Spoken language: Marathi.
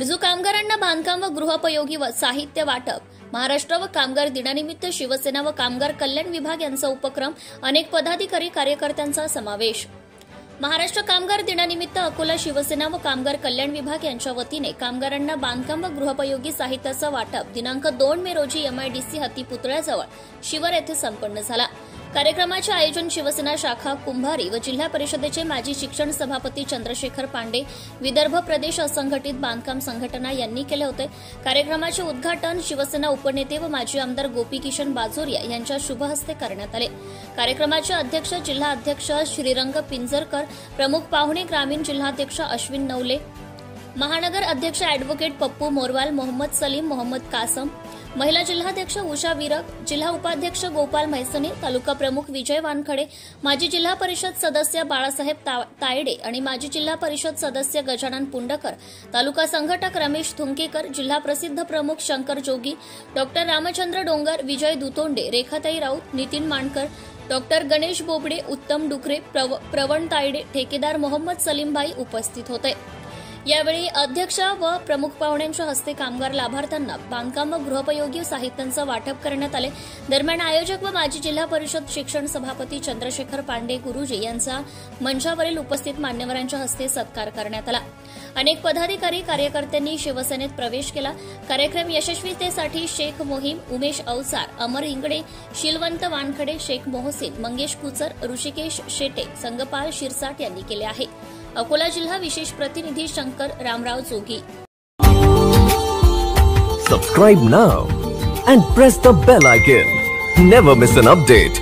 गरजू कामगारांना बांधकाम व गृहोपयोगी साहित्य वाटप। महाराष्ट्र व कामगार दिनानिमित्त शिवसेना व कामगार कल्याण विभाग यांचा उपक्रम, अनेक पदाधिकारी कार्यकर्त्यांचा समावेश। महाराष्ट्र कामगार दिनानिमित्त अकोला शिवसेना व कामगार कल्याण विभाग यांच्या वतीने कामगारांना बांधकाम व गृहोपयोगी साहित्याचं वाटप दिनांक 2 मे रोजी MIDC हत्ती पुतळ्याजवळ शिवर येथे संपन्न झाला। कार्यक्रमाचे आयोजन शिवसेना शाखा कुंभारी व जिल्हा परिषदेचे माजी शिक्षण सभापती चंद्रशेखर पांडे, विदर्भ प्रदेश असंघटित बांधकाम संघटना यांनी केले होते। कार्यक्रमाचे उद्घाटन शिवसेना उपनेते व माजी आमदार गोपीकिशन बाजोरिया यांच्या शुभ हस्ते करण्यात आले। कार्यक्रमाचे अध्यक्ष जिल्हा अध्यक्ष श्रीरंग पिंजरकर, प्रमुख पाहुणे ग्रामीण जिल्हाध्यक्ष अश्विन नवले, महानगर अध्यक्ष अॅडव्होकेट पप्पू मोरवाल, मोहम्मद सलीम, मोहम्मद कासम, महिला जिल्हाध्यक्ष उषा विरक, जिल्हा उपाध्यक्ष गोपाल म्हैसने, तालुका प्रमुख विजय वानखडे, माजी जिल्हा परिषद सदस्य बाळासाहेब तायडे आणि माजी जिल्हा परिषद सदस्य गजानन पुंडकर, तालुका संघटक रमेश थुंकेकर, जिल्हा प्रसिद्ध प्रमुख शंकर जोगी, डॉक्टर रामचंद्र डोंगर, विजय दुतोंडे, रेखाताई राऊत, नितीन मानकर, डॉक्टर गणेश बोबडे, उत्तम डुकरे, प्रवण तायडे, ठेकेदार मोहम्मद सलीमभाई उपस्थित होते। यावेळी अध्यक्ष व प्रमुख पाहुण्यांच्या हस्ते कामगार लाभार्थ्यांना बांधकाम व गृहोपयोगी साहित्यांचं वाटप करण्यात आले। दरम्यान आयोजक व माजी जिल्हा परिषद शिक्षण सभापती चंद्रशेखर पांडे गुरुजी यांचा मंचावरील उपस्थित मान्यवरांच्या हस्ते सत्कार करण्यात आला। अनेक पदाधिकारी कार्यकर्त्यांनी शिवसेनेत प्रवेश केला। कार्यक्रम यशस्वीतेसाठी शेख मोहीम, उमेश अवसार, अमर इंगडे, शीलवंत वानखडे, शेख मोहसिन, मंगेश कुचर, ऋषिकेश शेटे, संगपाल शिरसाट यांनी केले आहे। अकोला जिल्हा विशेष प्रतिनिधी शंकर रामराव जोगी। Subscribe now and press the bell icon. Never miss an update.